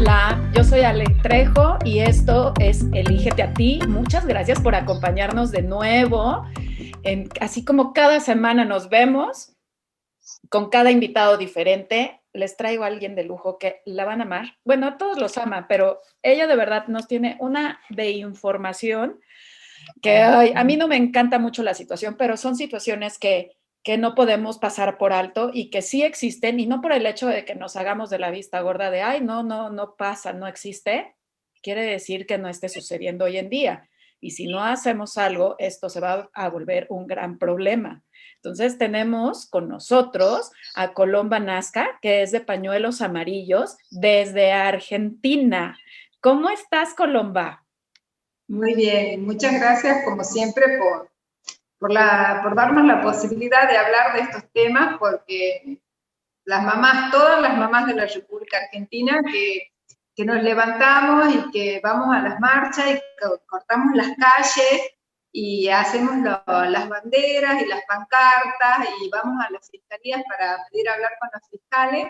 Hola, yo soy Ale Trejo y esto es Elígete a ti. Muchas gracias por acompañarnos de nuevo. Así como cada semana nos vemos con cada invitado diferente, les traigo a alguien de lujo que la van a amar. Bueno, a todos los ama, pero ella de verdad nos tiene una de información que a mí no me encanta mucho la situación, pero son situaciones que no podemos pasar por alto y que sí existen, y no por el hecho de que nos hagamos de la vista gorda de, ay, no pasa, no existe, quiere decir que no esté sucediendo hoy en día. Y si no hacemos algo, esto se va a volver un gran problema. Entonces tenemos con nosotros a Colomba Nazca, que es de Pañuelos Amarillos, desde Argentina. ¿Cómo estás, Colomba? Muy bien, muchas gracias como siempre por darnos la posibilidad de hablar de estos temas, porque las mamás, todas las mamás de la República Argentina que nos levantamos y que vamos a las marchas y cortamos las calles y hacemos las banderas y las pancartas y vamos a las fiscalías para pedir hablar con los fiscales,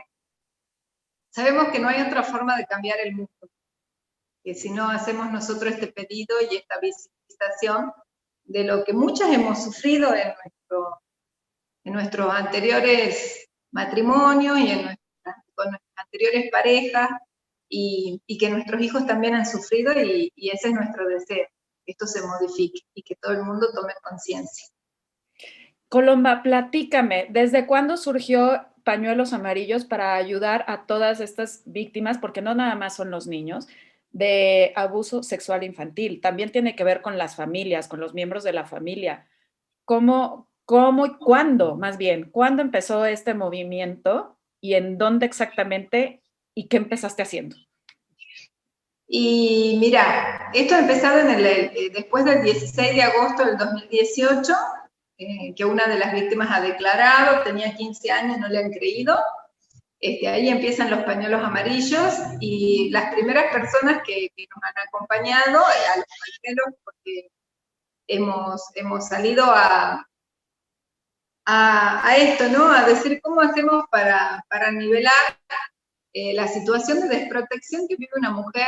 sabemos que no hay otra forma de cambiar el mundo, que si no hacemos nosotros este pedido y esta visibilización de lo que muchas hemos sufrido en nuestros anteriores matrimonios y con nuestras anteriores parejas, y que nuestros hijos también han sufrido, y ese es nuestro deseo, que esto se modifique y que todo el mundo tome conciencia. Colomba, platícame, ¿desde cuándo surgió Pañuelos Amarillos para ayudar a todas estas víctimas, porque no nada más son los niños, de abuso sexual infantil? También tiene que ver con las familias, con los miembros de la familia. ¿Cómo y cuándo, más bien, cuándo empezó este movimiento y en dónde exactamente y qué empezaste haciendo? Y mira, esto ha empezado después del 16 de agosto del 2018, que una de las víctimas ha declarado, tenía 15 años, no le han creído. Ahí empiezan los pañuelos amarillos, y las primeras personas que nos han acompañado a los pañuelos, porque hemos salido a esto, ¿no? A decir cómo hacemos para nivelar la situación de desprotección que vive una mujer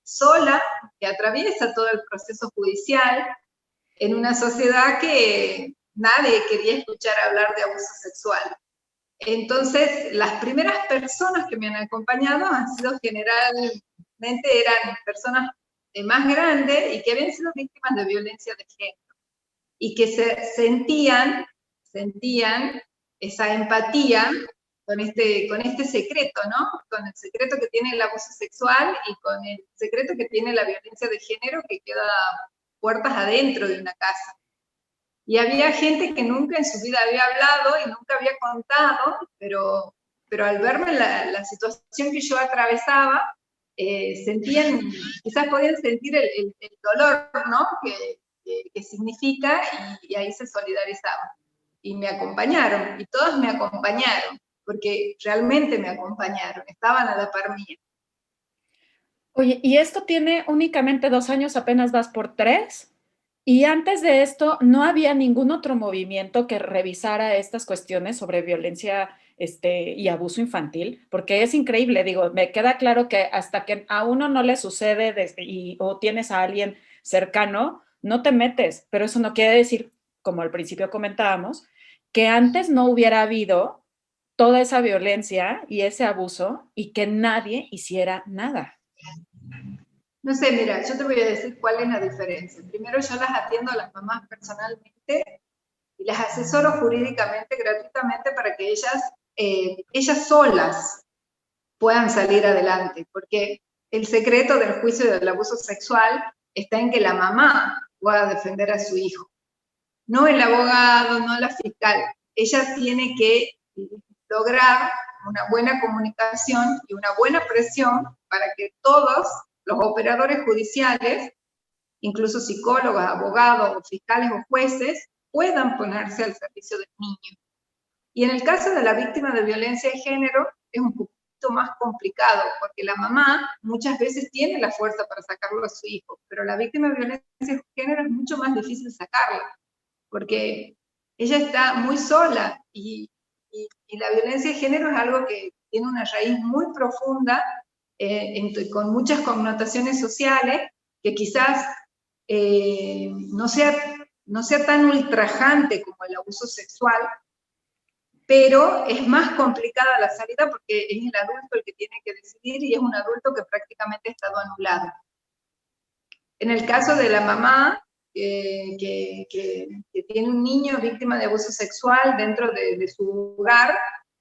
sola, que atraviesa todo el proceso judicial, en una sociedad que nadie quería escuchar hablar de abuso sexual. Entonces, las primeras personas que me han acompañado han sido generalmente, eran personas más grandes y que habían sido víctimas de violencia de género, y que sentían esa empatía con este secreto, ¿no? Con el secreto que tiene el abuso sexual y con el secreto que tiene la violencia de género, que queda puertas adentro de una casa. Y había gente que nunca en su vida había hablado y nunca había contado, pero al verme la situación que yo atravesaba, sentían, quizás podían sentir el dolor, ¿no? Que significa, y ahí se solidarizaban. Y me acompañaron, y todos me acompañaron, porque realmente me acompañaron, estaban a la par mía. Oye, ¿y esto tiene únicamente 2 años, apenas vas por 3? Y antes de esto, ¿no había ningún otro movimiento que revisara estas cuestiones sobre violencia y abuso infantil? Porque es increíble, digo, me queda claro que hasta que a uno no le sucede o tienes a alguien cercano, no te metes, pero eso no quiere decir, como al principio comentábamos, que antes no hubiera habido toda esa violencia y ese abuso y que nadie hiciera nada. No sé, mira, yo te voy a decir cuál es la diferencia. Primero, yo las atiendo a las mamás personalmente y las asesoro jurídicamente, gratuitamente, para que ellas solas puedan salir adelante, porque el secreto del juicio del abuso sexual está en que la mamá pueda defender a su hijo, no el abogado, no la fiscal. Ella tiene que lograr una buena comunicación y una buena presión para que todos los operadores judiciales, incluso psicólogos, abogados, fiscales o jueces, puedan ponerse al servicio del niño. Y en el caso de la víctima de violencia de género es un poquito más complicado, porque la mamá muchas veces tiene la fuerza para sacarlo a su hijo, pero la víctima de violencia de género es mucho más difícil sacarla, porque ella está muy sola, y la violencia de género es algo que tiene una raíz muy profunda con muchas connotaciones sociales, que quizás no sea tan ultrajante como el abuso sexual, pero es más complicada la salida porque es el adulto el que tiene que decidir y es un adulto que prácticamente ha estado anulado. En el caso de la mamá que tiene un niño víctima de abuso sexual dentro de su hogar,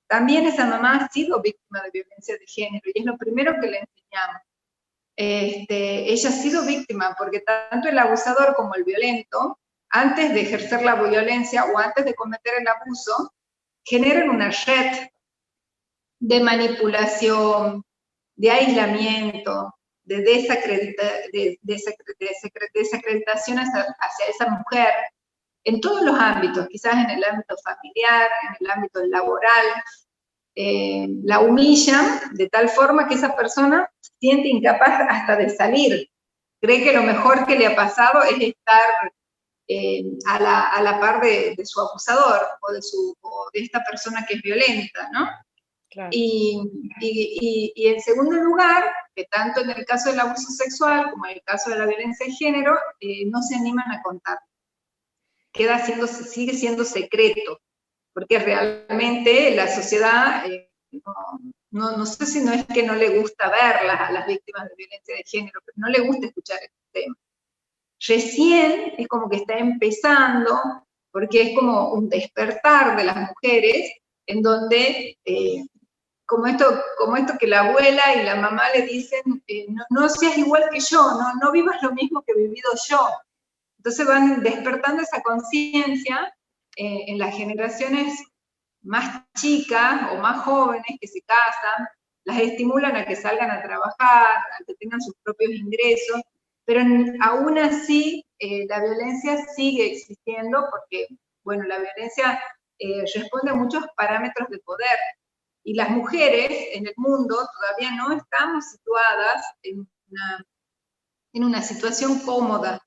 también esa mamá ha sido víctima de violencia de género y es lo primero que le enseñamos. Ella ha sido víctima porque tanto el abusador como el violento, antes de ejercer la violencia o antes de cometer el abuso, generan una red de manipulación, de aislamiento, de desacreditación hacia esa mujer, en todos los ámbitos, quizás en el ámbito familiar, en el ámbito laboral, la humillan de tal forma que esa persona se siente incapaz hasta de salir. Cree que lo mejor que le ha pasado es estar a la par de su abusador o de esta persona que es violenta, ¿no? Claro. Y en segundo lugar, que tanto en el caso del abuso sexual como en el caso de la violencia de género, no se animan a contar. Sigue siendo secreto, porque realmente la sociedad, no sé si no es que no le gusta verlas a las víctimas de violencia de género, pero no le gusta escuchar este tema. Recién es como que está empezando, porque es como un despertar de las mujeres, en donde, como esto que la abuela y la mamá le dicen, no seas igual que yo, no vivas lo mismo que he vivido yo. Entonces van despertando esa conciencia en las generaciones más chicas o más jóvenes que se casan, las estimulan a que salgan a trabajar, a que tengan sus propios ingresos, pero aún así la violencia sigue existiendo porque, bueno, la violencia responde a muchos parámetros de poder. Y las mujeres en el mundo todavía no estamos situadas en una situación cómoda,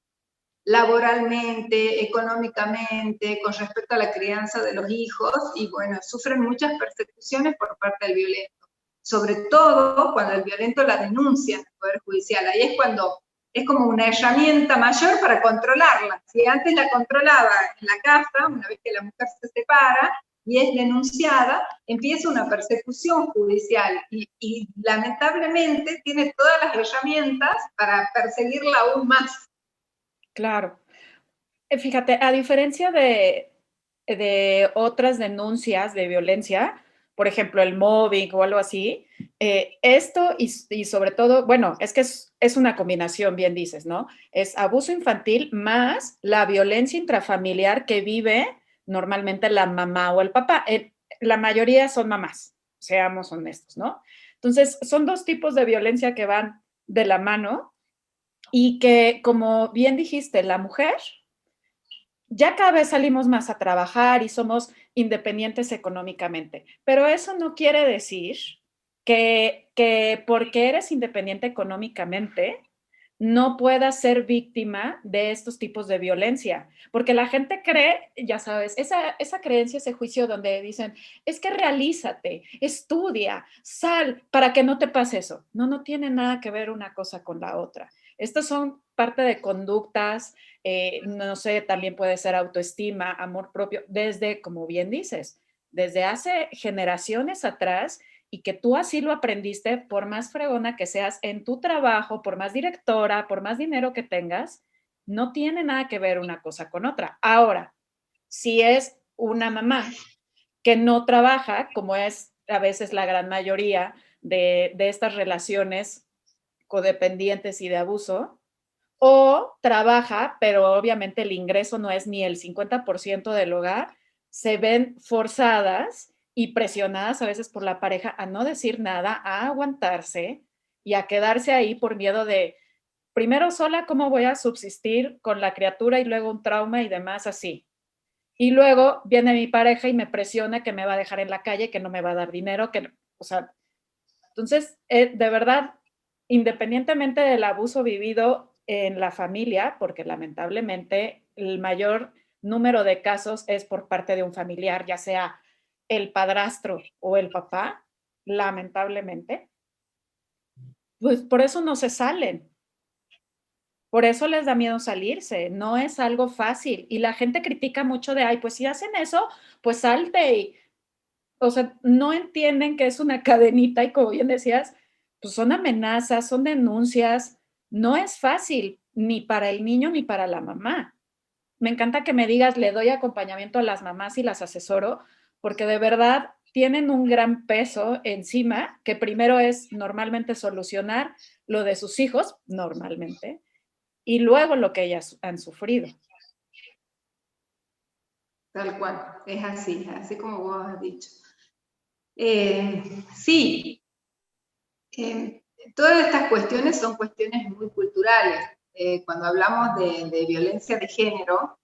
laboralmente, económicamente, con respecto a la crianza de los hijos, y bueno, sufren muchas persecuciones por parte del violento, sobre todo cuando el violento la denuncia en el Poder Judicial. Ahí es cuando es como una herramienta mayor para controlarla. Si antes la controlaba en la casa, una vez que la mujer se separa y es denunciada, empieza una persecución judicial y lamentablemente tiene todas las herramientas para perseguirla aún más. Claro. Fíjate, a diferencia de otras denuncias de violencia, por ejemplo, el mobbing o algo así, esto y sobre todo, bueno, es que es una combinación, bien dices, ¿no? Es abuso infantil más la violencia intrafamiliar que vive normalmente la mamá o el papá. La mayoría son mamás, seamos honestos, ¿no? Entonces, son dos tipos de violencia que van de la mano y que, como bien dijiste, la mujer ya cada vez salimos más a trabajar y somos independientes económicamente, pero eso no quiere decir que porque eres independiente económicamente no puedas ser víctima de estos tipos de violencia, porque la gente cree, ya sabes, esa creencia, ese juicio donde dicen, es que realízate, estudia, sal para que no te pase eso. No, no tiene nada que ver una cosa con la otra. Estas son parte de conductas, no sé, también puede ser autoestima, amor propio, desde, como bien dices, desde hace generaciones atrás y que tú así lo aprendiste, por más fregona que seas en tu trabajo, por más directora, por más dinero que tengas, no tiene nada que ver una cosa con otra. Ahora, si es una mamá que no trabaja, como es a veces la gran mayoría de estas relaciones codependientes y de abuso, o trabaja, pero obviamente el ingreso no es ni el 50% del hogar, se ven forzadas y presionadas a veces por la pareja a no decir nada, a aguantarse y a quedarse ahí por miedo de, primero sola, ¿cómo voy a subsistir con la criatura y luego un trauma y demás así? Y luego viene mi pareja y me presiona que me va a dejar en la calle, que no me va a dar dinero, que, o sea, entonces, de verdad, independientemente del abuso vivido en la familia, porque lamentablemente el mayor número de casos es por parte de un familiar, ya sea el padrastro o el papá, lamentablemente, pues por eso no se salen. Por eso les da miedo salirse, no es algo fácil. Y la gente critica mucho de, ay, pues si hacen eso, pues salte. Y, o sea, no entienden que es una cadenita y como bien decías, pues son amenazas, son denuncias. No es fácil ni para el niño ni para la mamá. Me encanta que me digas, le doy acompañamiento a las mamás y las asesoro, porque de verdad tienen un gran peso encima, que primero es normalmente solucionar lo de sus hijos, normalmente, y luego lo que ellas han sufrido. Tal cual, es así como vos has dicho. Sí, todas estas cuestiones son cuestiones muy culturales. Cuando hablamos de violencia de género,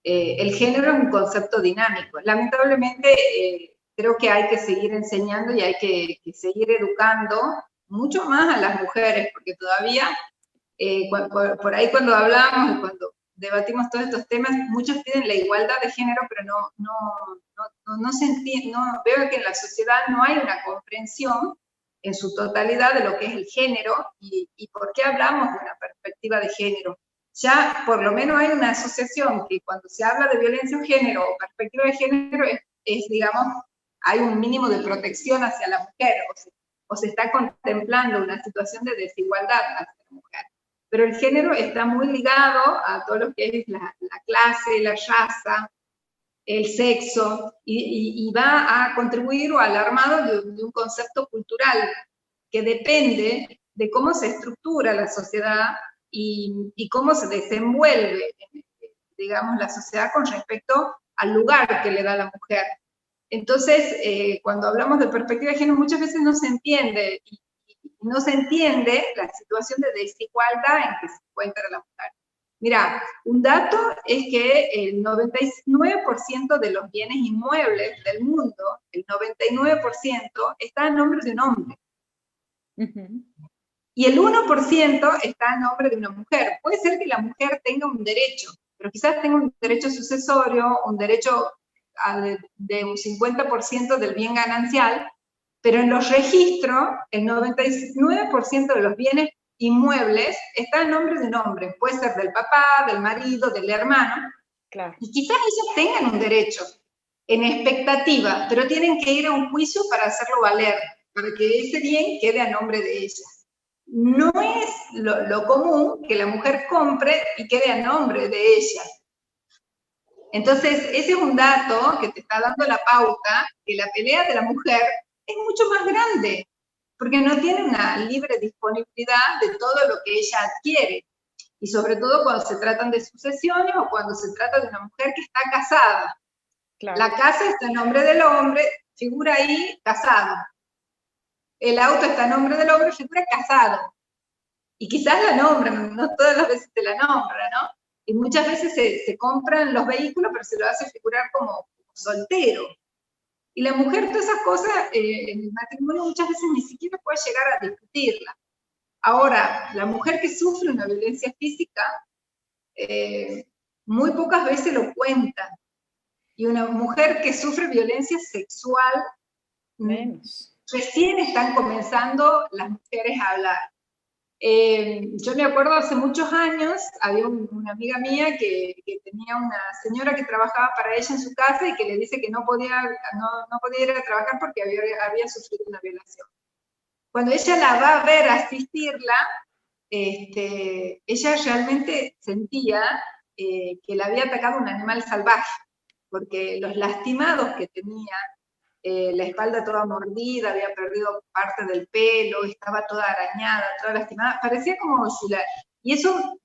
el género es un concepto dinámico. Lamentablemente, creo que hay que seguir enseñando y hay que seguir educando mucho más a las mujeres, porque todavía, por ahí cuando hablamos y cuando debatimos todos estos temas, muchos piden la igualdad de género, pero no se entiende, no, veo que en la sociedad no hay una comprensión en su totalidad de lo que es el género y por qué hablamos de una perspectiva de género. Ya por lo menos hay una asociación que cuando se habla de violencia de género o perspectiva de género digamos, hay un mínimo de protección hacia la mujer o se está contemplando una situación de desigualdad hacia la mujer. Pero el género está muy ligado a todo lo que es la clase, la raza, el sexo, y va a contribuir o al armado de un concepto cultural que depende de cómo se estructura la sociedad y cómo se desenvuelve, digamos, la sociedad con respecto al lugar que le da la mujer. Entonces, cuando hablamos de perspectiva de género, muchas veces no se entiende, y no se entiende la situación de desigualdad en que se encuentra la mujer. Mira, un dato es que el 99% de los bienes inmuebles del mundo, el 99% está a nombre de un hombre. Uh-huh. Y el 1% está a nombre de una mujer. Puede ser que la mujer tenga un derecho, pero quizás tenga un derecho sucesorio, un derecho de un 50% del bien ganancial, pero en los registros, el 99% de los bienes inmuebles está a nombre de un hombre. Puede ser del papá, del marido, del hermano. Claro. Y quizás ellos tengan un derecho en expectativa, pero tienen que ir a un juicio para hacerlo valer, para que ese bien quede a nombre de ellas. No es lo común que la mujer compre y quede a nombre de ella. Entonces, ese es un dato que te está dando la pauta que la pelea de la mujer es mucho más grande, porque no tiene una libre disponibilidad de todo lo que ella adquiere. Y sobre todo cuando se tratan de sucesiones o cuando se trata de una mujer que está casada. Claro. La casa está en nombre del hombre, figura ahí casado. El auto está en nombre del hombre, figura casado. Y quizás la nombran, no todas las veces te la nombran, ¿no? Y muchas veces se compran los vehículos, pero se lo hace figurar como soltero. Y la mujer, todas esas cosas, en el matrimonio muchas veces ni siquiera puede llegar a discutirla. Ahora, la mujer que sufre una violencia física, muy pocas veces lo cuenta. Y una mujer que sufre violencia sexual, menos. Recién están comenzando las mujeres a hablar. Yo me acuerdo hace muchos años, había una amiga mía que tenía una señora que trabajaba para ella en su casa y que le dice que no podía ir a trabajar porque había sufrido una violación. Cuando ella la va a ver, a asistirla, ella realmente sentía que la había atacado un animal salvaje, porque los lastimados que tenía, la espalda toda mordida, había perdido parte del pelo, estaba toda arañada, toda lastimada, parecía como y eso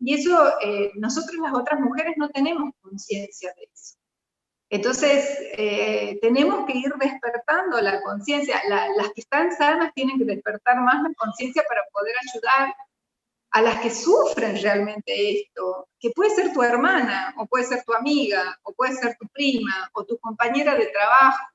nosotros las otras mujeres no tenemos conciencia de eso. Entonces, tenemos que ir despertando la conciencia. Las que están sanas tienen que despertar más la conciencia para poder ayudar a las que sufren realmente esto, que puede ser tu hermana, o puede ser tu amiga, o puede ser tu prima, o tu compañera de trabajo.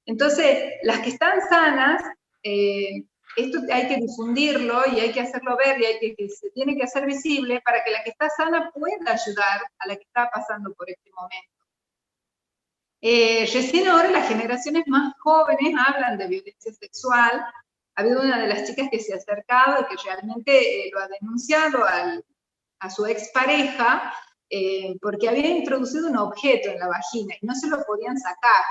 Entonces, las que están sanas, esto hay que difundirlo y hay que hacerlo ver y se tiene que hacer visible para que la que está sana pueda ayudar a la que está pasando por este momento. Recién ahora las generaciones más jóvenes hablan de violencia sexual, ha habido una de las chicas que se ha acercado y que realmente lo ha denunciado a su expareja porque había introducido un objeto en la vagina y no se lo podían sacar.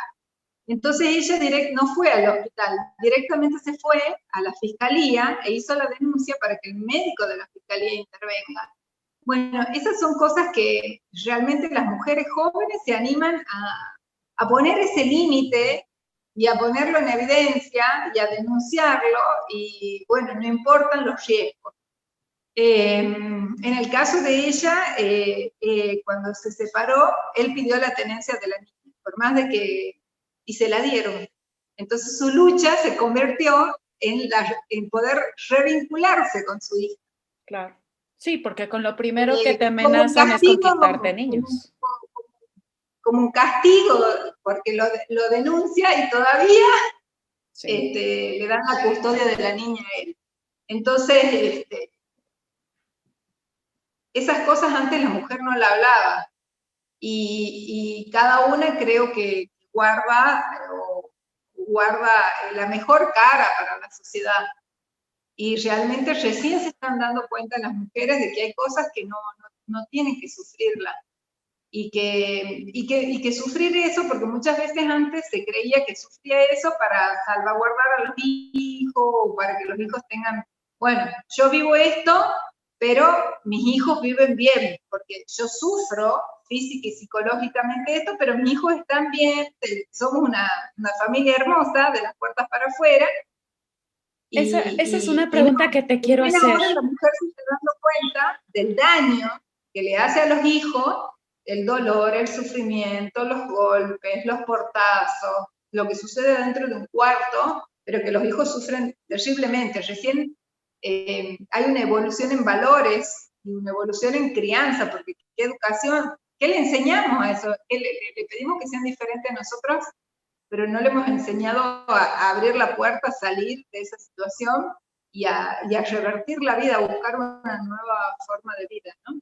Entonces ella no fue al hospital, directamente se fue a la fiscalía e hizo la denuncia para que el médico de la fiscalía intervenga. Bueno, esas son cosas que realmente las mujeres jóvenes se animan a poner ese límite y a ponerlo en evidencia y a denunciarlo, y bueno, no importan los riesgos. En el caso de ella, cuando se separó, él pidió la tenencia de la niña, por más de que, y se la dieron. Entonces su lucha se convirtió en poder revincularse con su hija. Claro. Sí, porque con lo primero que te Como un amenazan es con castigo, quitarte niños. como un castigo, porque lo denuncia y todavía Sí. le dan la custodia de la niña a él. Entonces, esas cosas antes la mujer no la hablaba, y cada una creo que guarda la mejor cara para la sociedad. Y realmente recién se están dando cuenta las mujeres de que hay cosas que no tienen que sufrirlas. Y que sufrir eso, porque muchas veces antes se creía que sufría eso para salvaguardar a los hijos, o para que los hijos tengan, bueno, yo vivo esto, pero mis hijos viven bien, porque yo sufro física y psicológicamente esto, pero mis hijos están bien, somos una familia hermosa, de las puertas para afuera. Esa es una No, pregunta que te quiero hacer. ahora la mujer se está dando cuenta del daño que le hace a los hijos, el dolor, el sufrimiento, los golpes, los portazos, lo que sucede dentro de un cuarto, pero que los hijos sufren terriblemente. Recién hay una evolución en valores y una evolución en crianza, porque ¿qué educación? ¿Qué le enseñamos a eso? ¿Le pedimos que sean diferentes a nosotros? Pero no le hemos enseñado a abrir la puerta, a salir de esa situación y a revertir la vida, a buscar una nueva forma de vida, ¿no?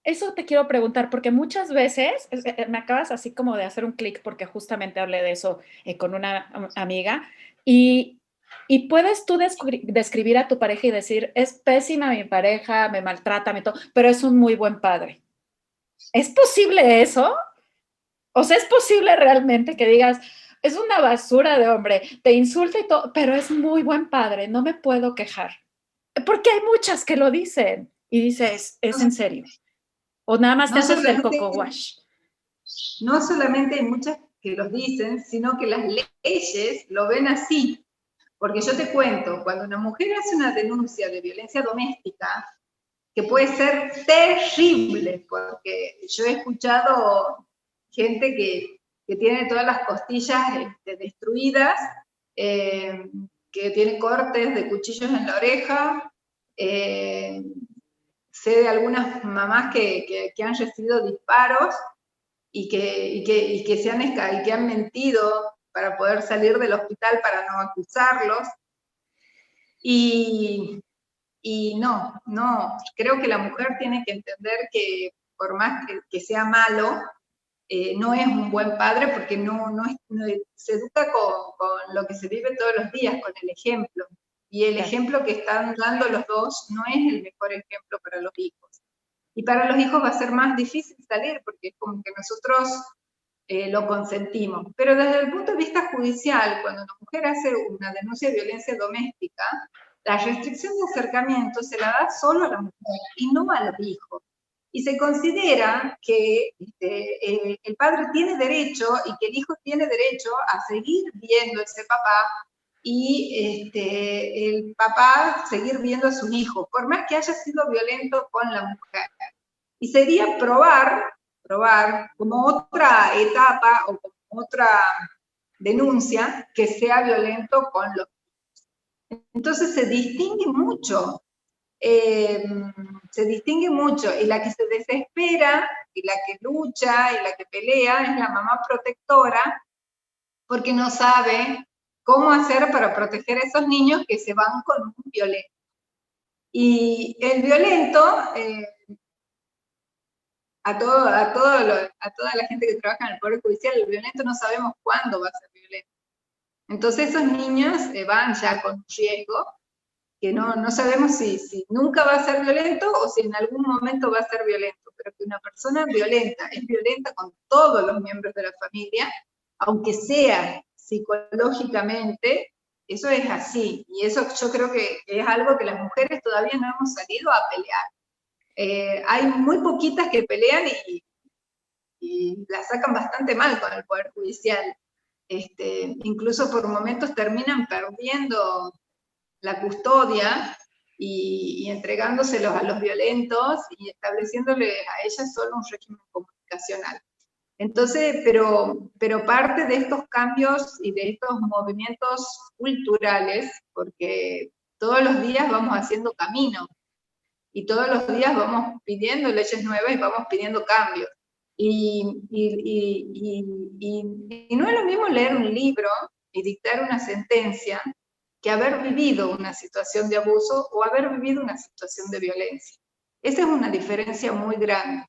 Eso te quiero preguntar, porque muchas veces me acabas así como de hacer un clic, porque justamente hablé de eso con una amiga, y puedes tú describir a tu pareja y decir, es pésima mi pareja, me maltrata, pero es un muy buen padre. ¿Es posible eso? O sea, ¿es posible realmente que digas, es una basura de hombre, te insulta y todo, pero es muy buen padre, no me puedo quejar? Porque hay muchas que lo dicen y dices, ¿es en serio? ¿O nada más te No haces del solamente, coco wash? no solamente hay muchas que los dicen, sino que las leyes lo ven así. Porque yo te cuento, cuando una mujer hace una denuncia de violencia doméstica, que puede ser terrible, porque yo he escuchado gente que tiene todas las costillas destruidas, que tiene cortes de cuchillos en la oreja, sé de algunas mamás que han recibido disparos y que han mentido para poder salir del hospital para no acusarlos. Y no, creo que la mujer tiene que entender que por más que sea malo, no es un buen padre, porque no se educa con lo que se vive todos los días, con el ejemplo. Y el ejemplo que están dando los dos no es el mejor ejemplo para los hijos. Y para los hijos va a ser más difícil salir, porque es como que nosotros lo consentimos. Pero desde el punto de vista judicial, cuando una mujer hace una denuncia de violencia doméstica, la restricción de acercamiento se la da solo a la mujer y no a los hijos. Y se considera que el padre tiene derecho y que el hijo tiene derecho a seguir viendo a ese papá, y el papá seguir viendo a su hijo, por más que haya sido violento con la mujer. Y sería probar como otra etapa o como otra denuncia que sea violento con los hijos. Entonces se distingue mucho, y la que se desespera, y la que lucha, y la que pelea es la mamá protectora, porque no sabe cómo hacer para proteger a esos niños que se van con un violento. Y el violento, a toda la gente que trabaja en el Poder Judicial, el violento no sabemos cuándo va a ser violento. Entonces esos niños van ya con riesgo, que no sabemos si nunca va a ser violento o si en algún momento va a ser violento, pero que una persona violenta es violenta con todos los miembros de la familia, aunque sea psicológicamente, eso es así, y eso yo creo que es algo que las mujeres todavía no hemos salido a pelear. Hay muy poquitas que pelean y la sacan bastante mal con el Poder Judicial. Incluso por momentos terminan perdiendo la custodia y entregándoselos a los violentos y estableciéndole a ellas solo un régimen comunicacional. Entonces, pero parte de estos cambios y de estos movimientos culturales, porque todos los días vamos haciendo camino y todos los días vamos pidiendo leyes nuevas y vamos pidiendo cambios. Y no es lo mismo leer un libro y dictar una sentencia que haber vivido una situación de abuso o haber vivido una situación de violencia. Esa es una diferencia muy grande,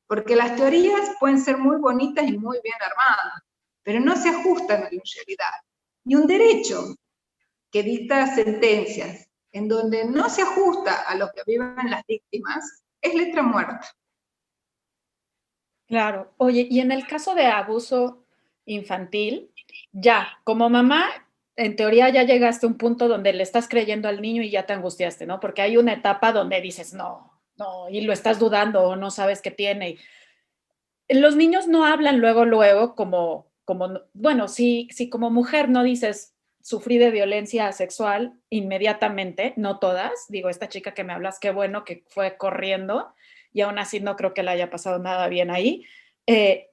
porque las teorías pueden ser muy bonitas y muy bien armadas, pero no se ajustan a la realidad. Y un derecho que dicta sentencias en donde no se ajusta a lo que viven las víctimas, es letra muerta. Claro. Oye, y en el caso de abuso infantil, ya, como mamá, en teoría ya llegaste a un punto donde le estás creyendo al niño y ya te angustiaste, ¿no? Porque hay una etapa donde dices, no, no, y lo estás dudando o no sabes qué tiene. Los niños no hablan luego, bueno, si como mujer no dices, sufrí de violencia sexual inmediatamente, no todas, digo, esta chica que me hablas, qué bueno que fue corriendo y aún así no creo que le haya pasado nada bien ahí,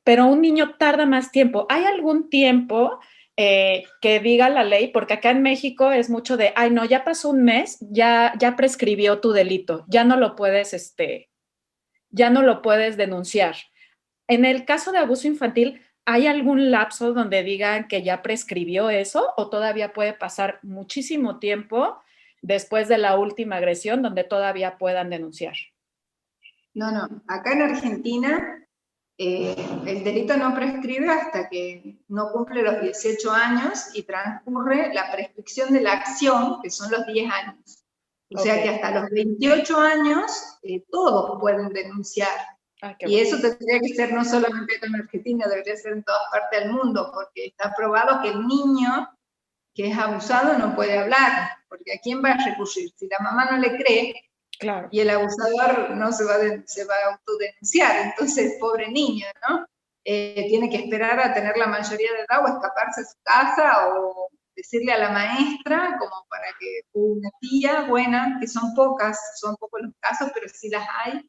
pero un niño tarda más tiempo. ¿Hay algún tiempo que diga la ley? Porque acá en México es mucho de, ay, no, ya pasó un mes, ya prescribió tu delito, ya no lo puedes denunciar. En el caso de abuso infantil, ¿hay algún lapso donde digan que ya prescribió eso o todavía puede pasar muchísimo tiempo después de la última agresión donde todavía puedan denunciar? No, acá en Argentina el delito no prescribe hasta que no cumple los 18 años y transcurre la prescripción de la acción, que son los 10 años. O sea que hasta los 28 años todos pueden denunciar. Y eso tendría que ser no solamente en Argentina, debería ser en todas partes del mundo, porque está probado que el niño que es abusado no puede hablar, porque ¿a quién va a recurrir? Si la mamá no le cree, claro, y el abusador no se va a autodenunciar, entonces pobre niño, ¿no? Tiene que esperar a tener la mayoría de edad o escaparse de su casa o decirle a la maestra como para que una tía buena, que son pocos los casos, pero sí las hay,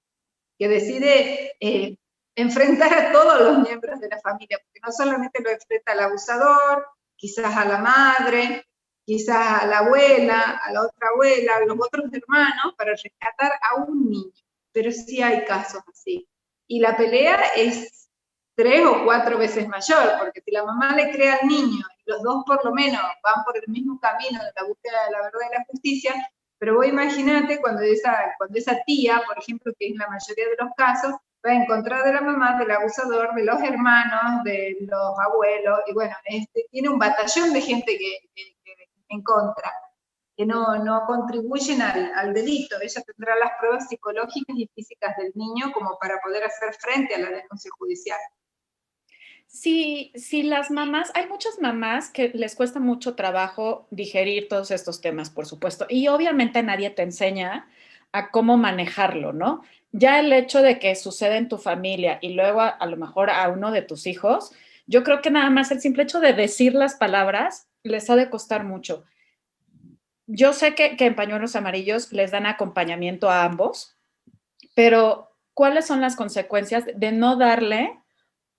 que decide enfrentar a todos los miembros de la familia, porque no solamente lo enfrenta al abusador, quizás a la madre, quizás a la abuela, a la otra abuela, a los otros hermanos, para rescatar a un niño. Pero sí hay casos así. Y la pelea es 3 o 4 veces mayor, porque si la mamá le cree al niño, y los dos por lo menos van por el mismo camino de la búsqueda de la verdad y la justicia, pero vos imaginate cuando esa tía, por ejemplo, que es la mayoría de los casos, va a encontrar de la mamá, del abusador, de los hermanos, de los abuelos, y bueno, tiene un batallón de gente que en contra, que no contribuyen al delito. Ella tendrá las pruebas psicológicas y físicas del niño como para poder hacer frente a la denuncia judicial. Sí, las mamás, hay muchas mamás que les cuesta mucho trabajo digerir todos estos temas, por supuesto, y obviamente nadie te enseña a cómo manejarlo, ¿no? Ya el hecho de que suceda en tu familia y luego a lo mejor a uno de tus hijos, yo creo que nada más el simple hecho de decir las palabras les ha de costar mucho. Yo sé que en Pañuelos Amarillos les dan acompañamiento a ambos, pero ¿cuáles son las consecuencias de no darle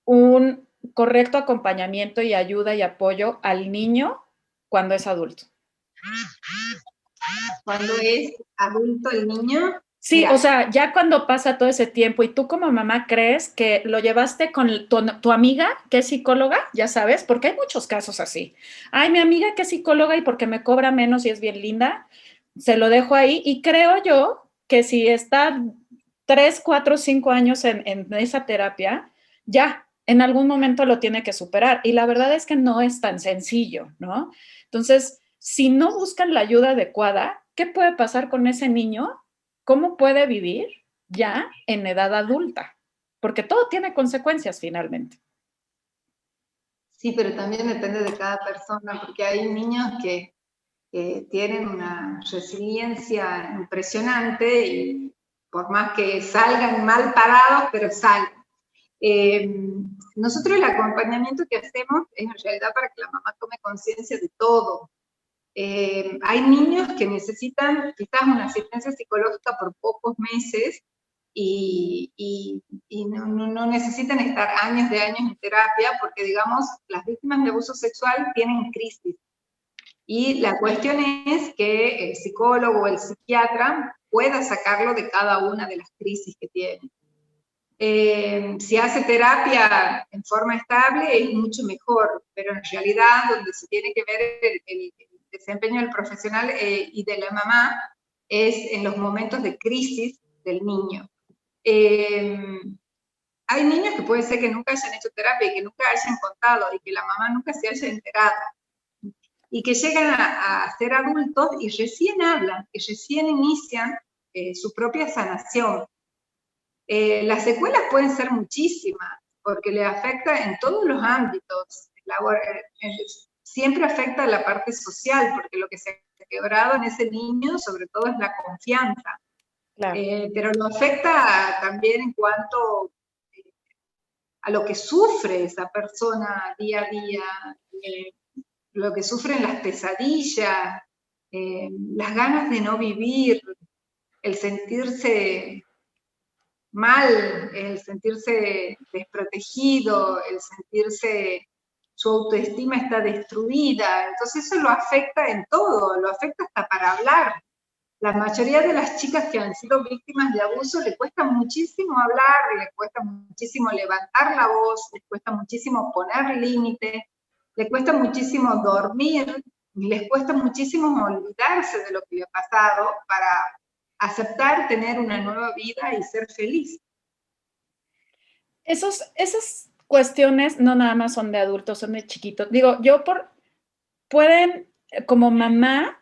un correcto acompañamiento y ayuda y apoyo al niño cuando es adulto? Cuando es adulto el niño. Sí, mira, o sea, ya cuando pasa todo ese tiempo y tú como mamá crees que lo llevaste con tu amiga que es psicóloga, ya sabes, porque hay muchos casos así. Ay, mi amiga que es psicóloga y porque me cobra menos y es bien linda, se lo dejo ahí y creo yo que si está 3, 4, 5 años en esa terapia, ya en algún momento lo tiene que superar. Y la verdad es que no es tan sencillo, ¿no? Entonces, si no buscan la ayuda adecuada, ¿qué puede pasar con ese niño? ¿Cómo puede vivir ya en edad adulta? Porque todo tiene consecuencias finalmente. Sí, pero también depende de cada persona, porque hay niños que tienen una resiliencia impresionante y por más que salgan mal parados, pero salen. Nosotros el acompañamiento que hacemos es en realidad para que la mamá tome conciencia de todo. Hay niños que necesitan quizás una asistencia psicológica por pocos meses y no necesitan estar años de años en terapia porque, digamos, las víctimas de abuso sexual tienen crisis. Y la cuestión es que el psicólogo o el psiquiatra pueda sacarlo de cada una de las crisis que tiene. Si hace terapia en forma estable es mucho mejor, pero en realidad donde se tiene que ver el desempeño del profesional y de la mamá es en los momentos de crisis del niño. Hay niños que puede ser que nunca hayan hecho terapia y que nunca hayan contado y que la mamá nunca se haya enterado y que llegan a ser adultos y recién hablan, y recién inician su propia sanación. Las secuelas pueden ser muchísimas, porque le afecta en todos los ámbitos. Siempre afecta a la parte social, porque lo que se ha quebrado en ese niño, sobre todo, es la confianza. Claro. Pero lo afecta también en cuanto a lo que sufre esa persona día a día, lo que sufren las pesadillas, las ganas de no vivir, el sentirse mal, el sentirse desprotegido, el sentirse su autoestima está destruida. Entonces eso lo afecta en todo, lo afecta hasta para hablar. La mayoría de las chicas que han sido víctimas de abuso le cuesta muchísimo hablar, le cuesta muchísimo levantar la voz, les cuesta muchísimo poner límites, les cuesta muchísimo dormir, les cuesta muchísimo olvidarse de lo que le ha pasado para aceptar tener una nueva vida y ser feliz. Esas cuestiones no nada más son de adultos, son de chiquitos. Digo, pueden, como mamá,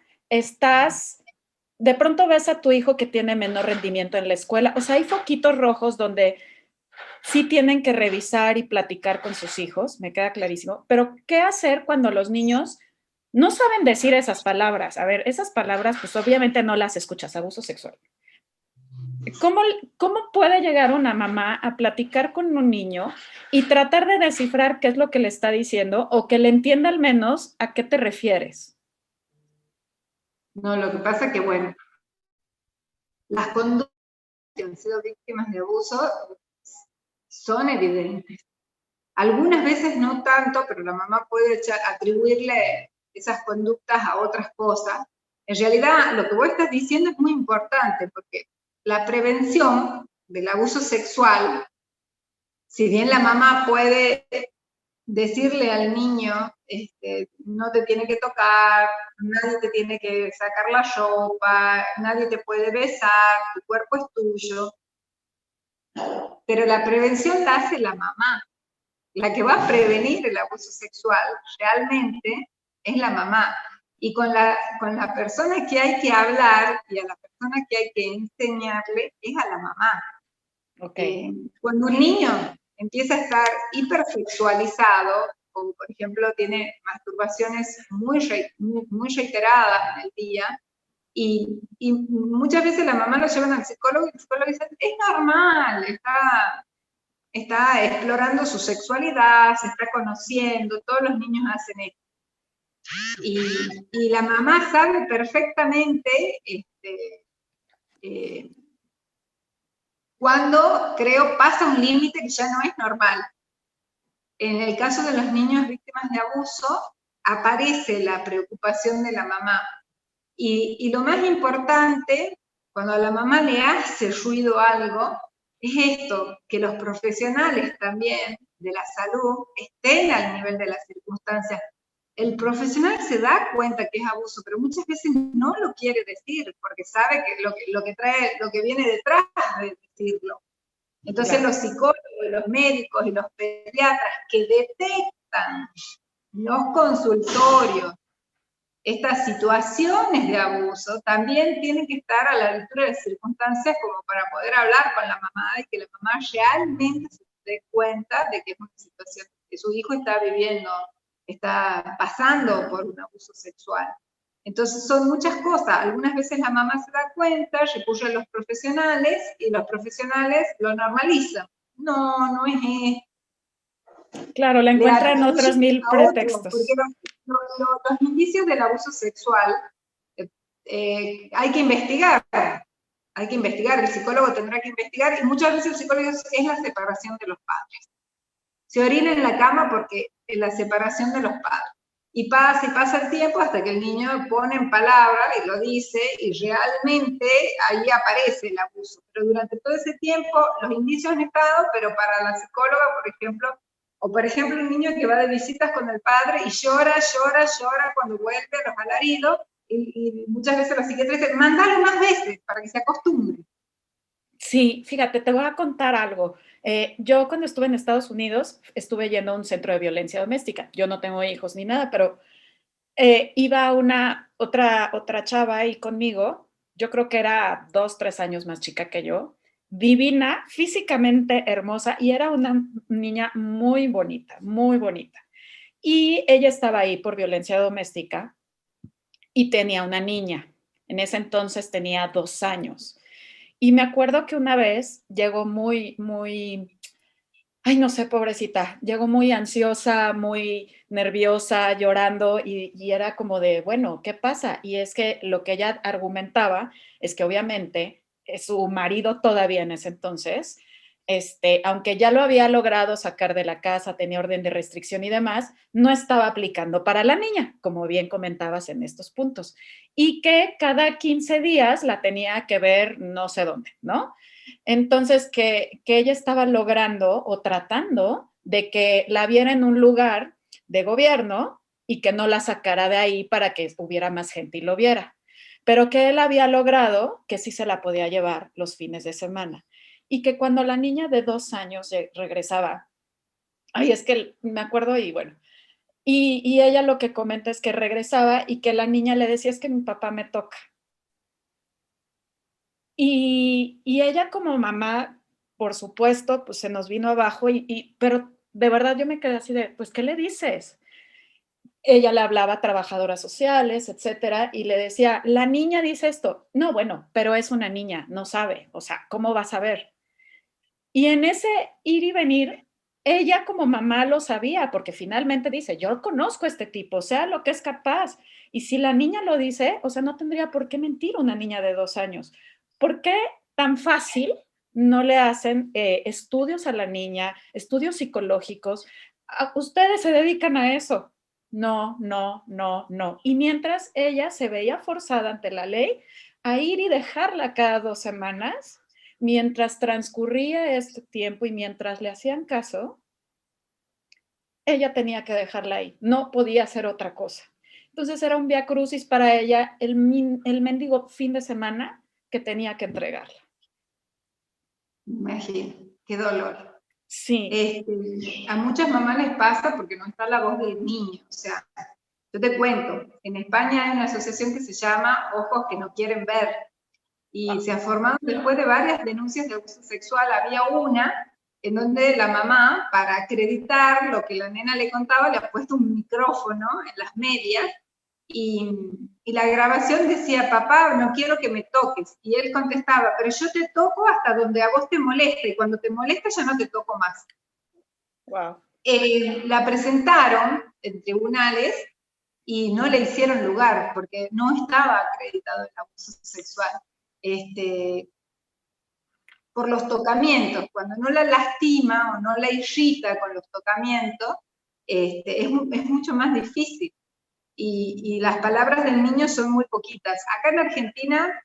de pronto ves a tu hijo que tiene menor rendimiento en la escuela, o sea, hay foquitos rojos donde sí tienen que revisar y platicar con sus hijos, me queda clarísimo, pero ¿qué hacer cuando los niños no saben decir esas palabras? A ver, esas palabras, pues obviamente no las escuchas, abuso sexual. ¿Cómo puede llegar una mamá a platicar con un niño y tratar de descifrar qué es lo que le está diciendo o que le entienda al menos a qué te refieres? No, lo que pasa es que, bueno, las conductas que han sido víctimas de abuso son evidentes. Algunas veces no tanto, pero la mamá puede atribuirle esas conductas a otras cosas. En realidad, lo que vos estás diciendo es muy importante, porque la prevención del abuso sexual, si bien la mamá puede decirle al niño, no te tiene que tocar, nadie te tiene que sacar la ropa, nadie te puede besar, tu cuerpo es tuyo, pero la prevención la hace la mamá. La que va a prevenir el abuso sexual realmente es la mamá. Y con la persona que hay que hablar y a la persona que hay que enseñarle es a la mamá. Okay. Cuando un niño empieza a estar hipersexualizado, o por ejemplo tiene masturbaciones muy reiteradas en el día, y muchas veces la mamá lo llevan al psicólogo y el psicólogo dice, es normal, está explorando su sexualidad, se está conociendo, todos los niños hacen esto. Y la mamá sabe perfectamente cuando, creo, pasa un límite que ya no es normal. En el caso de los niños víctimas de abuso, aparece la preocupación de la mamá. Y lo más importante, cuando a la mamá le hace ruido algo, es esto, que los profesionales también de la salud estén al nivel de las circunstancias. El profesional se da cuenta que es abuso, pero muchas veces no lo quiere decir, porque sabe que lo que viene detrás de decirlo. Entonces Claro. los psicólogos, los médicos y los pediatras que detectan los consultorios estas situaciones de abuso también tienen que estar a la altura de las circunstancias como para poder hablar con la mamá y que la mamá realmente se dé cuenta de que es una situación que su hijo está viviendo, está pasando por un abuso sexual. Entonces son muchas cosas. Algunas veces la mamá se da cuenta, recurre a los profesionales y los profesionales lo normalizan. No, no es esto. Claro, la Le encuentran otros atribuyen mil a otro, porque pretextos. los indicios del abuso sexual hay que investigar, el psicólogo tendrá que investigar, y muchas veces el psicólogo es la separación de los padres. Se orina en la cama porque es la separación de los padres. Y pasa el tiempo hasta que el niño pone en palabras y lo dice, y realmente ahí aparece el abuso. Pero durante todo ese tiempo los indicios han estado, pero para la psicóloga, por ejemplo, o por ejemplo un niño que va de visitas con el padre y llora cuando vuelve a los alaridos, y muchas veces los psiquiatras dicen, mándalo más veces para que se acostumbre. Sí, fíjate, te voy a contar algo. Yo cuando estuve en Estados Unidos estuve yendo a un centro de violencia doméstica. Yo no tengo hijos ni nada, pero iba otra chava ahí conmigo. Yo creo que era 2, 3 años más chica que yo, divina, físicamente hermosa, y era una niña muy bonita, muy bonita. Y ella estaba ahí por violencia doméstica y tenía una niña. En ese entonces tenía 2 años. Y me acuerdo que una vez llegó muy, ay, no sé, pobrecita, llegó muy ansiosa, muy nerviosa, llorando, y era como de, bueno, ¿qué pasa? Y es que lo que ella argumentaba es que obviamente su marido todavía en ese entonces, aunque ya lo había logrado sacar de la casa, tenía orden de restricción y demás, no estaba aplicando para la niña, como bien comentabas en estos puntos, y que cada 15 días la tenía que ver no sé dónde, ¿no? Entonces, que ella estaba logrando o tratando de que la viera en un lugar de gobierno y que no la sacara de ahí para que hubiera más gente y lo viera. Pero que él había logrado que sí se la podía llevar los fines de semana. Y que cuando la niña de 2 años regresaba, ay, es que me acuerdo y bueno, y ella lo que comenta es que regresaba y que la niña le decía, es que mi papá me toca. Y ella como mamá, por supuesto, pues se nos vino abajo, pero de verdad yo me quedé así de, pues, ¿qué le dices? Ella le hablaba a trabajadoras sociales, etcétera, y le decía, la niña dice esto. No, bueno, pero es una niña, no sabe, o sea, ¿cómo va a saber? Y en ese ir y venir, ella como mamá lo sabía, porque finalmente dice, yo conozco a este tipo, sea lo que es capaz. Y si la niña lo dice, o sea, no tendría por qué mentir una niña de 2 años. ¿Por qué tan fácil no le hacen estudios a la niña, estudios psicológicos? Ustedes se dedican a eso. No, no, no, no. Y mientras ella se veía forzada ante la ley a ir y dejarla cada 2 semanas, mientras transcurría este tiempo y mientras le hacían caso, ella tenía que dejarla ahí, no podía hacer otra cosa. Entonces era un viacrucis para ella el mendigo fin de semana que tenía que entregarla. Imagino, qué dolor. Sí, A muchas mamás les pasa porque no está la voz del niño. O sea, yo te cuento, en España hay una asociación que se llama Ojos que no quieren ver, y se ha formado después de varias denuncias de abuso sexual. Había una en donde la mamá, para acreditar lo que la nena le contaba, le ha puesto un micrófono en las medias, y la grabación decía, papá, no quiero que me toques. Y él contestaba, pero yo te toco hasta donde a vos te moleste, y cuando te molesta ya no te toco más. wow. La presentaron en tribunales y no le hicieron lugar porque no estaba acreditado el abuso sexual. Por los tocamientos, cuando no la lastima o no la irrita con los tocamientos, es mucho más difícil. Y las palabras del niño son muy poquitas. Acá en Argentina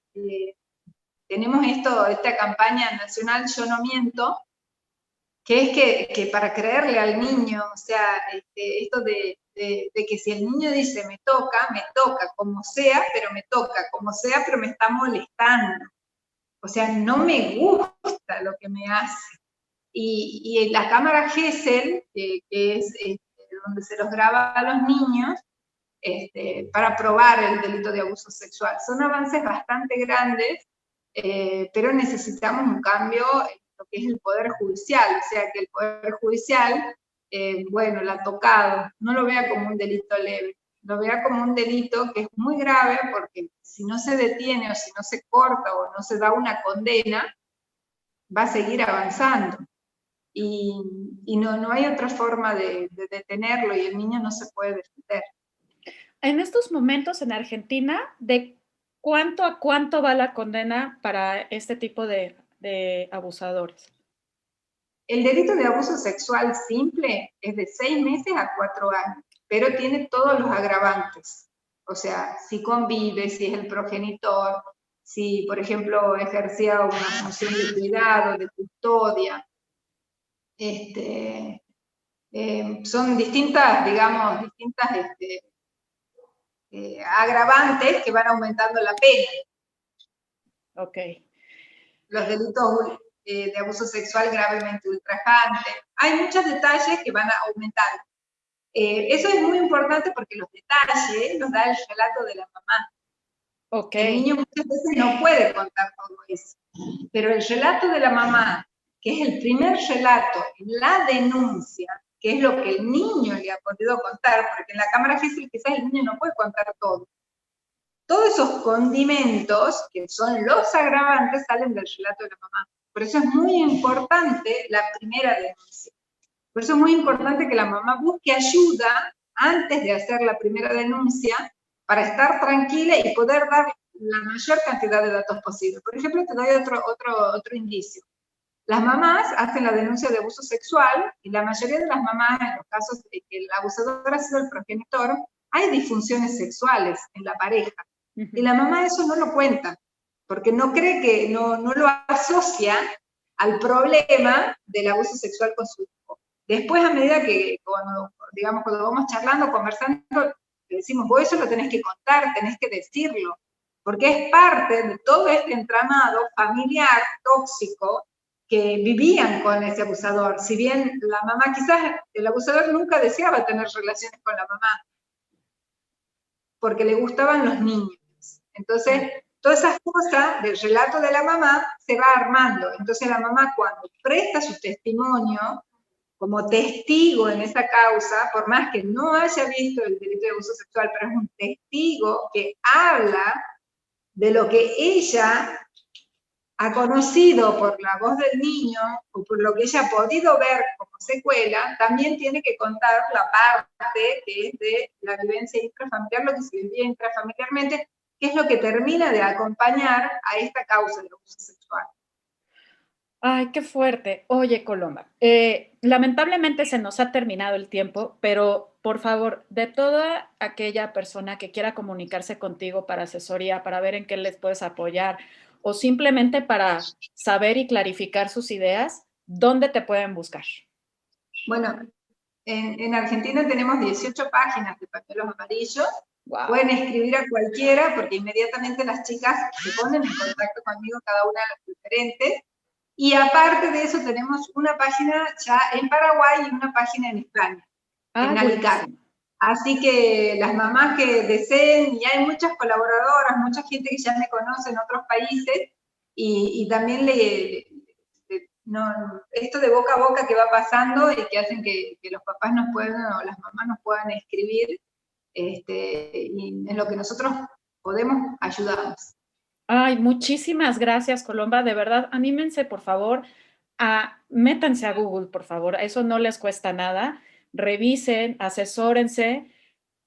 tenemos esta campaña nacional Yo no miento, que es que para creerle al niño, o sea, esto de que si el niño dice me toca, como sea, pero me toca, como sea, pero me está molestando. O sea, no me gusta lo que me hace. y la cámara Gesell, que es donde se los graba a los niños, para probar el delito de abuso sexual. Son avances bastante grandes, pero necesitamos un cambio en lo que es el Poder Judicial, o sea, que el Poder Judicial, bueno, la ha tocado, no lo vea como un delito leve, lo vea como un delito que es muy grave, porque si no se detiene o si no se corta o no se da una condena, va a seguir avanzando. Y no hay otra forma de detenerlo y el niño no se puede defender. En estos momentos en Argentina, ¿de cuánto a cuánto va la condena para este tipo de abusadores? El delito de abuso sexual simple es de 6 meses a 4 años, pero tiene todos los agravantes. O sea, si convive, si es el progenitor, si, por ejemplo, ejercía una función de cuidado, de custodia. Son distintas, digamos, agravantes que van aumentando la pena. Ok. Los delitos de abuso sexual gravemente ultrajante. Hay muchos detalles que van a aumentar. Eso es muy importante porque los detalles los da el relato de la mamá. Okay. El niño muchas veces no puede contar todo eso, pero el relato de la mamá, que es el primer relato en la denuncia, que es lo que el niño le ha podido contar, porque en la cámara Gesell quizás el niño no puede contar todo. Todos esos condimentos, que son los agravantes, salen del relato de la mamá. Por eso es muy importante la primera denuncia. Por eso es muy importante que la mamá busque ayuda antes de hacer la primera denuncia para estar tranquila y poder dar la mayor cantidad de datos posible. Por ejemplo, te doy otro indicio. Las mamás hacen la denuncia de abuso sexual y la mayoría de las mamás, en los casos de que el abusador ha sido el progenitor, hay disfunciones sexuales en la pareja. Y la mamá eso no lo cuenta, porque no cree que, no lo asocia al problema del abuso sexual con su hijo. Después, a medida que, cuando vamos charlando, conversando, le decimos, vos eso lo tenés que contar, tenés que decirlo, porque es parte de todo este entramado familiar tóxico que vivían con ese abusador. Si bien la mamá, quizás el abusador nunca deseaba tener relaciones con la mamá, porque le gustaban los niños. Entonces, todas esas cosas del relato de la mamá se va armando. Entonces la mamá, cuando presta su testimonio como testigo en esa causa, por más que no haya visto el delito de abuso sexual, pero es un testigo que habla de lo que ella ha conocido por la voz del niño o por lo que ella ha podido ver como secuela, también tiene que contar la parte que es de la vivencia intrafamiliar, lo que se vivía intrafamiliarmente, que es lo que termina de acompañar a esta causa del abuso sexual. Ay, qué fuerte. Oye, Colomba, lamentablemente se nos ha terminado el tiempo, pero por favor, de toda aquella persona que quiera comunicarse contigo para asesoría, para ver en qué les puedes apoyar o simplemente para saber y clarificar sus ideas, ¿dónde te pueden buscar? Bueno, en Argentina tenemos 18 páginas de pañuelos amarillos. Wow. Pueden escribir a cualquiera porque inmediatamente las chicas se ponen en contacto conmigo, cada una de las diferentes. Y aparte de eso tenemos una página ya en Paraguay y una página en España, en Alicante. Así que las mamás que deseen, y hay muchas colaboradoras, mucha gente que ya me conoce en otros países, y también esto de boca a boca que va pasando y que hacen que los papás nos puedan, o las mamás nos puedan escribir, y en lo que nosotros podemos, ayudamos. Ay, muchísimas gracias, Colomba. De verdad, anímense, por favor, métanse a Google, por favor. Eso no les cuesta nada. Revisen, asesórense.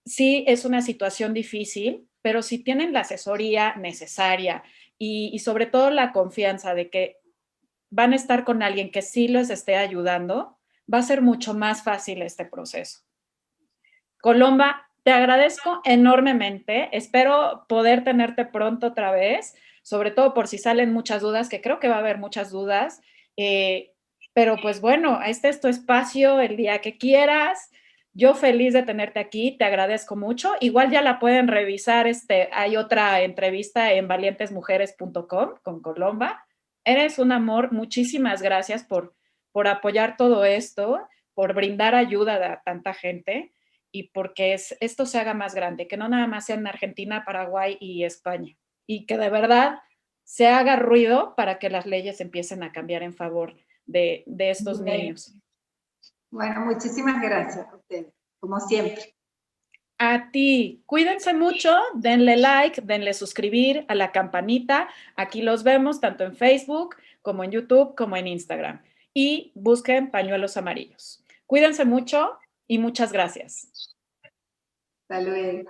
Sí, es una situación difícil, pero si tienen la asesoría necesaria y sobre todo la confianza de que van a estar con alguien que sí les esté ayudando, va a ser mucho más fácil este proceso. Colomba, te agradezco enormemente. Espero poder tenerte pronto otra vez, sobre todo por si salen muchas dudas, que creo que va a haber muchas dudas. Pero pues bueno, este es tu espacio el día que quieras. Yo feliz de tenerte aquí, te agradezco mucho. Igual ya la pueden revisar, hay otra entrevista en valientesmujeres.com con Colomba. Eres un amor, muchísimas gracias por por apoyar todo esto, por brindar ayuda a tanta gente y porque esto se haga más grande, que no nada más sea en Argentina, Paraguay y España, y que de verdad se haga ruido para que las leyes empiecen a cambiar en favor de estos niños. Bueno, muchísimas gracias a ustedes, como siempre. A ti, cuídense mucho, denle like, denle suscribir a la campanita. Aquí los vemos tanto en Facebook como en YouTube como en Instagram. Y busquen pañuelos amarillos. Cuídense mucho y muchas gracias. Hasta luego.